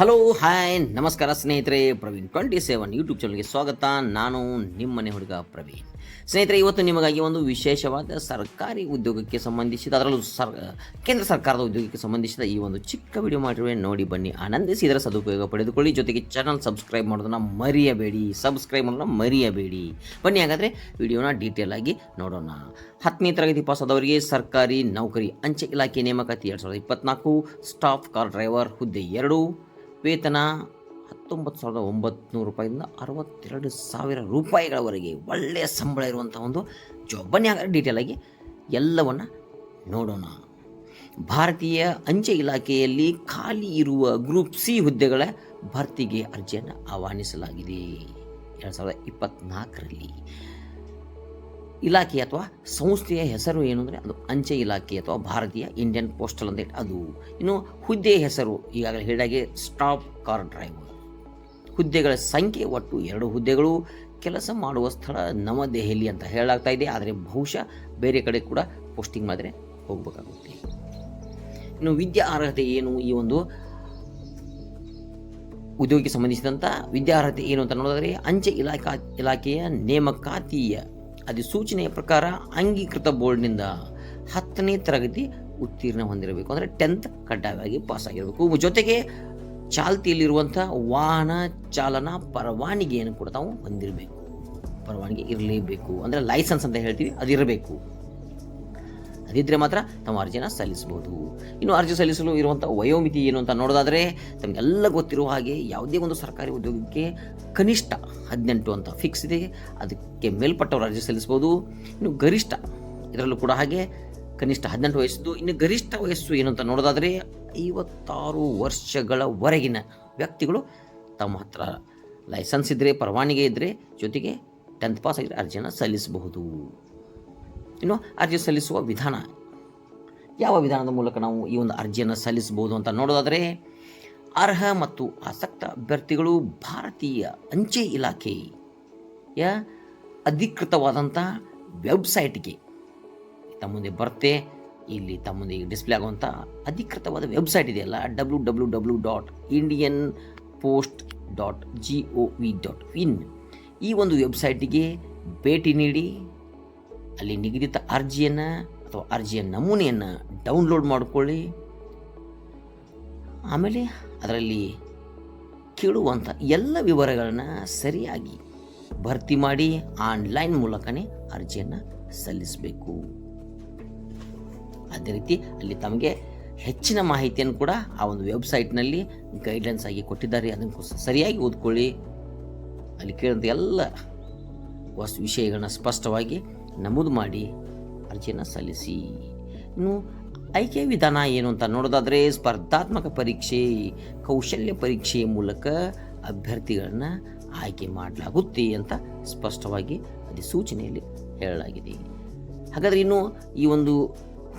Hello hi ನಮಸ್ಕಾರ ಸ್ನೇಹಿತರೆ, Praveen 27 YouTube ಚಾನಲ್ಗೆ ಸ್ವಾಗತ. ನಾನು ನಿಮ್ಮನೆ ಹುಡುಗ ಪ್ರವೀಣ್. ಸ್ನೇಹಿತರೆ, ಇವತ್ತು ನಿಮಗಾಗಿ ಒಂದು ವಿಶೇಷವಾದ ಸರ್ಕಾರಿ ಉದ್ಯೋಗಕ್ಕೆ ಸಂಬಂಧಿಸಿದ, ಅದರಲ್ಲೂ ಕೇಂದ್ರ ಸರ್ಕಾರದ ಉದ್ಯೋಗಕ್ಕೆ ಸಂಬಂಧಿಸಿದ ಈ ಒಂದು ಚಿಕ್ಕ ವಿಡಿಯೋ ಮಾಡಿರುವೆ. ನೋಡಿ ಬನ್ನಿ, ಆನಂದಿಸಿ ಇದರ ಸದುಪಯೋಗ ಪಡೆದುಕೊಳ್ಳಿ. ಜೊತೆಗೆ ಚಾನಲ್ ಸಬ್ಸ್ಕ್ರೈಬ್ ಮಾಡೋದನ್ನು ಮರೆಯಬೇಡಿ. ಬನ್ನಿ ಹಾಗಾದರೆ ವಿಡಿಯೋನ ಡೀಟೇಲ್ ಆಗಿ ನೋಡೋಣ. 10ನೇ ತರಗತಿ ಪಾಸ್ ಆದವರಿಗೆ ಸರ್ಕಾರಿ ನೌಕರಿ, ಅಂಚೆ ಇಲಾಖೆ ನೇಮಕಾತಿ 2024, ಸ್ಟಾಫ್ ಕಾರ್ ಡ್ರೈವರ್ ಹುದ್ದೆ 2, ವೇತನ 19,900 ರೂಪಾಯಿಂದ 62,000 ರೂಪಾಯಿಗಳವರೆಗೆ ಒಳ್ಳೆಯ ಸಂಬಳ ಇರುವಂಥ ಒಂದು ಜಾಬ್. ಬನ್ನಿ ಹಾಗಾದ್ರೆ ಡೀಟೇಲ್ ಆಗಿ ಎಲ್ಲವನ್ನು ನೋಡೋಣ. ಭಾರತೀಯ ಅಂಚೆ ಇಲಾಖೆಯಲ್ಲಿ ಖಾಲಿ ಇರುವ ಗ್ರೂಪ್ ಸಿ ಹುದ್ದೆಗಳ ಭರ್ತಿಗೆ ಅರ್ಜಿಯನ್ನು ಆಹ್ವಾನಿಸಲಾಗಿದೆ. 2024ರಲ್ಲಿ ಇಲಾಖೆ ಅಥವಾ ಸಂಸ್ಥೆಯ ಹೆಸರು ಏನು ಅಂದರೆ ಅದು ಅಂಚೆ ಇಲಾಖೆ ಅಥವಾ ಭಾರತೀಯ ಇಂಡಿಯನ್ ಪೋಸ್ಟಲ್ ಅಂತ ಅದು. ಇನ್ನು ಹುದ್ದೆಯ ಹೆಸರು ಈಗಾಗಲೇ ಹೇಳಿದಾಗೆ ಸ್ಟಾಫ್ ಕಾರ್ ಡ್ರೈವರ್. ಹುದ್ದೆಗಳ ಸಂಖ್ಯೆ ಒಟ್ಟು 2 ಹುದ್ದೆಗಳು. ಕೆಲಸ ಮಾಡುವ ಸ್ಥಳ ನವದೆಹಲಿ ಅಂತ ಹೇಳಲಾಗ್ತಾ ಇದೆ, ಆದರೆ ಬಹುಶಃ ಬೇರೆ ಕಡೆ ಕೂಡ ಪೋಸ್ಟಿಂಗ್ ಮಾಡಿದ್ರೆ ಹೋಗಬೇಕಾಗುತ್ತೆ. ಇನ್ನು ವಿದ್ಯಾ ಅರ್ಹತೆ ಏನು, ಈ ಒಂದು ಉದ್ಯೋಗಕ್ಕೆ ಸಂಬಂಧಿಸಿದಂಥ ವಿದ್ಯಾರ್ಹತೆ ಏನು ಅಂತ ನೋಡಿದ್ರೆ, ಅಂಚೆ ಇಲಾಖೆಯ ನೇಮಕಾತಿಯ ಅಧಿಸೂಚನೆಯ ಪ್ರಕಾರ ಅಂಗೀಕೃತ ಬೋರ್ಡ್ನಿಂದ 10ನೇ ತರಗತಿ ಉತ್ತೀರ್ಣ ಹೊಂದಿರಬೇಕು, ಅಂದರೆ 10th ಕಡ್ಡಾಯವಾಗಿ ಪಾಸ್ ಆಗಿರಬೇಕು. ಜೊತೆಗೆ ಚಾಲ್ತಿಯಲ್ಲಿರುವಂಥ ವಾಹನ ಚಾಲನಾ ಪರವಾನಗಿಯನ್ನು ಕೂಡ ತಾವು ಹೊಂದಿರಬೇಕು. ಪರವಾನಗಿ ಇರಲೇಬೇಕು, ಅಂದರೆ ಲೈಸೆನ್ಸ್ ಅಂತ ಹೇಳ್ತೀವಿ, ಅದಿರಬೇಕು. ಅದಿದ್ದರೆ ಮಾತ್ರ ತಾವು ಅರ್ಜಿಯನ್ನು ಸಲ್ಲಿಸಬಹುದು. ಇನ್ನು ಅರ್ಜಿ ಸಲ್ಲಿಸಲು ಇರುವಂಥ ವಯೋಮಿತಿ ಏನು ಅಂತ ನೋಡೋದಾದರೆ, ತಮಗೆಲ್ಲ ಗೊತ್ತಿರುವ ಹಾಗೆ ಯಾವುದೇ ಒಂದು ಸರ್ಕಾರಿ ಉದ್ಯೋಗಕ್ಕೆ ಕನಿಷ್ಠ 18 ಅಂತ ಫಿಕ್ಸ್ ಇದೆ. ಅದಕ್ಕೆ ಮೇಲ್ಪಟ್ಟವರು ಅರ್ಜಿ ಸಲ್ಲಿಸ್ಬೋದು. ಇನ್ನು ಗರಿಷ್ಠ ಇದರಲ್ಲೂ ಕೂಡ ಹಾಗೆ ಕನಿಷ್ಠ 18 ವಯಸ್ಸು. ಇನ್ನು ಗರಿಷ್ಠ ವಯಸ್ಸು ಏನು ಅಂತ ನೋಡೋದಾದರೆ 56 ವರ್ಷಗಳವರೆಗಿನ ವ್ಯಕ್ತಿಗಳು ತಮ್ಮ ಹತ್ರ ಲೈಸೆನ್ಸ್ ಇದ್ದರೆ, ಪರವಾನಗಿ ಇದ್ದರೆ, ಜೊತೆಗೆ 10th ಪಾಸ್ ಆಗಿದ್ರೆ ಅರ್ಜಿಯನ್ನು ಸಲ್ಲಿಸಬಹುದು. ಇನ್ನು ಅರ್ಜಿ ಸಲ್ಲಿಸುವ ವಿಧಾನ, ಯಾವ ವಿಧಾನದ ಮೂಲಕ ನಾವು ಈ ಒಂದು ಅರ್ಜಿಯನ್ನು ಸಲ್ಲಿಸಬಹುದು ಅಂತ ನೋಡೋದಾದರೆ, ಅರ್ಹ ಮತ್ತು ಆಸಕ್ತ ಅಭ್ಯರ್ಥಿಗಳು ಭಾರತೀಯ ಅಂಚೆ ಇಲಾಖೆಯ ಅಧಿಕೃತವಾದಂಥ ವೆಬ್ಸೈಟ್ಗೆ ತಮ್ಮ ಮುಂದೆ ಬರುತ್ತೆ. ಇಲ್ಲಿ ತಮ್ಮ ಮುಂದೆ ಡಿಸ್ಪ್ಲೇ ಆಗುವಂಥ ಅಧಿಕೃತವಾದ ವೆಬ್ಸೈಟ್ ಇದೆಯಲ್ಲ, www.indianpost.gov.in, ಈ ಒಂದು ವೆಬ್ಸೈಟಿಗೆ ಭೇಟಿ ನೀಡಿ ಅಲ್ಲಿ ನಿಗದಿತ ಅರ್ಜಿಯನ್ನು ಅಥವಾ ಅರ್ಜಿಯ ನಮೂನೆಯನ್ನು ಡೌನ್ಲೋಡ್ ಮಾಡಿಕೊಳ್ಳಿ. ಆಮೇಲೆ ಅದರಲ್ಲಿ ಕೇಳುವಂಥ ಎಲ್ಲ ವಿವರಗಳನ್ನು ಸರಿಯಾಗಿ ಭರ್ತಿ ಮಾಡಿ ಆನ್ಲೈನ್ ಮೂಲಕನೇ ಅರ್ಜಿಯನ್ನು ಸಲ್ಲಿಸಬೇಕು. ಅದೇ ರೀತಿ ಅಲ್ಲಿ ತಮಗೆ ಹೆಚ್ಚಿನ ಮಾಹಿತಿಯನ್ನು ಕೂಡ ಆ ಒಂದು ವೆಬ್ಸೈಟ್ನಲ್ಲಿ ಗೈಡ್ಲೈನ್ಸ್ ಆಗಿ ಕೊಟ್ಟಿದ್ದಾರೆ. ಅದನ್ನು ಸರಿಯಾಗಿ ಓದ್ಕೊಳ್ಳಿ. ಅಲ್ಲಿ ಕೇಳಿದಂಥ ಎಲ್ಲ ವಿಷಯಗಳನ್ನ ಸ್ಪಷ್ಟವಾಗಿ ನಮೂದು ಮಾಡಿ ಅರ್ಜಿಯನ್ನು ಸಲ್ಲಿಸಿ. ಇನ್ನು ಆಯ್ಕೆ ವಿಧಾನ ಏನು ಅಂತ ನೋಡೋದಾದರೆ, ಸ್ಪರ್ಧಾತ್ಮಕ ಪರೀಕ್ಷೆ, ಕೌಶಲ್ಯ ಪರೀಕ್ಷೆಯ ಮೂಲಕ ಅಭ್ಯರ್ಥಿಗಳನ್ನು ಆಯ್ಕೆ ಮಾಡಲಾಗುತ್ತೆ ಅಂತ ಸ್ಪಷ್ಟವಾಗಿ ಅಧಿಸೂಚನೆಯಲ್ಲಿ ಹೇಳಲಾಗಿದೆ. ಹಾಗಾದರೆ ಇನ್ನು ಈ ಒಂದು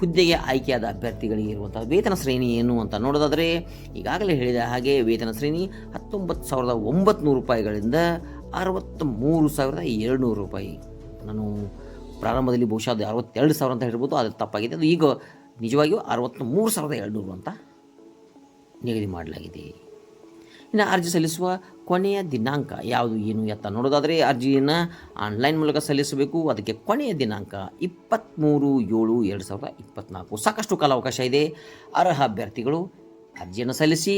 ಹುದ್ದೆಗೆ ಆಯ್ಕೆಯಾದ ಅಭ್ಯರ್ಥಿಗಳಿಗೆ ಇರುವಂಥ ವೇತನ ಶ್ರೇಣಿ ಏನು ಅಂತ ನೋಡೋದಾದರೆ, ಈಗಾಗಲೇ ಹೇಳಿದ ಹಾಗೆ ವೇತನ ಶ್ರೇಣಿ 19,900 ರೂಪಾಯಿಗಳಿಂದ 63,200 ರೂಪಾಯಿ. ನಾನು ಪ್ರಾರಂಭದಲ್ಲಿ ಬಹುಶಃ ಅದು 62,000 ಅಂತ ಹೇಳ್ಬೋದು, ಅದು ತಪ್ಪಾಗಿದೆ. ಅದು ಈಗ ನಿಜವಾಗಿಯೂ 63,200 ಅಂತ ನಿಗದಿ ಮಾಡಲಾಗಿದೆ. ಇನ್ನು ಅರ್ಜಿ ಸಲ್ಲಿಸುವ ಕೊನೆಯ ದಿನಾಂಕ ಯಾವುದು ಏನು ಅಂತ ನೋಡೋದಾದರೆ, ಅರ್ಜಿಯನ್ನು ಆನ್ಲೈನ್ ಮೂಲಕ ಸಲ್ಲಿಸಬೇಕು. ಅದಕ್ಕೆ ಕೊನೆಯ ದಿನಾಂಕ 23/7/2024. ಸಾಕಷ್ಟು ಕಾಲಾವಕಾಶ ಇದೆ. ಅರ್ಹ ಅಭ್ಯರ್ಥಿಗಳು ಅರ್ಜಿಯನ್ನು ಸಲ್ಲಿಸಿ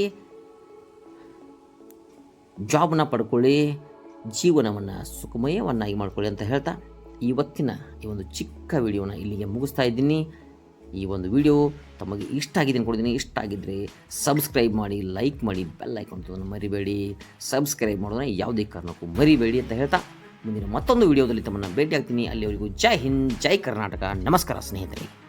ಜಾಬ್ನ ಪಡ್ಕೊಳ್ಳಿ, ಜೀವನವನ್ನು ಸುಖಮಯವನ್ನಾಗಿ ಮಾಡ್ಕೊಳ್ಳಿ ಅಂತ ಹೇಳ್ತಾ ಇವತ್ತಿನ ಈ ಒಂದು ಚಿಕ್ಕ ವಿಡಿಯೋನ ಇಲ್ಲಿಗೆ ಮುಗಿಸ್ತಾ ಇದ್ದೀನಿ. ಈ ಒಂದು ವಿಡಿಯೋ ತಮಗೆ ಇಷ್ಟ ಆಗಿದೆ ಅಂದ್ಕೊಂಡಿದ್ದೀನಿ. ಇಷ್ಟ ಆಗಿದ್ದರೆ ಸಬ್ಸ್ಕ್ರೈಬ್ ಮಾಡಿ, ಲೈಕ್ ಮಾಡಿ, ಬೆಲ್ ಐಕಾನ್ ಮರಿಬೇಡಿ. ಸಬ್ಸ್ಕ್ರೈಬ್ ಮಾಡೋದನ್ನ ಯಾವುದೇ ಕಾರಣಕ್ಕೂ ಮರಿಬೇಡಿ ಅಂತ ಹೇಳ್ತಾ ಮುಂದಿನ ಮತ್ತೊಂದು ವಿಡಿಯೋದಲ್ಲಿ ತಮ್ಮನ್ನು ಭೇಟಿ ಆಗ್ತೀನಿ. ಅಲ್ಲಿವರೆಗೂ ಜೈ ಹಿಂದ್, ಜೈ ಕರ್ನಾಟಕ. ನಮಸ್ಕಾರ ಸ್ನೇಹಿತರೆ.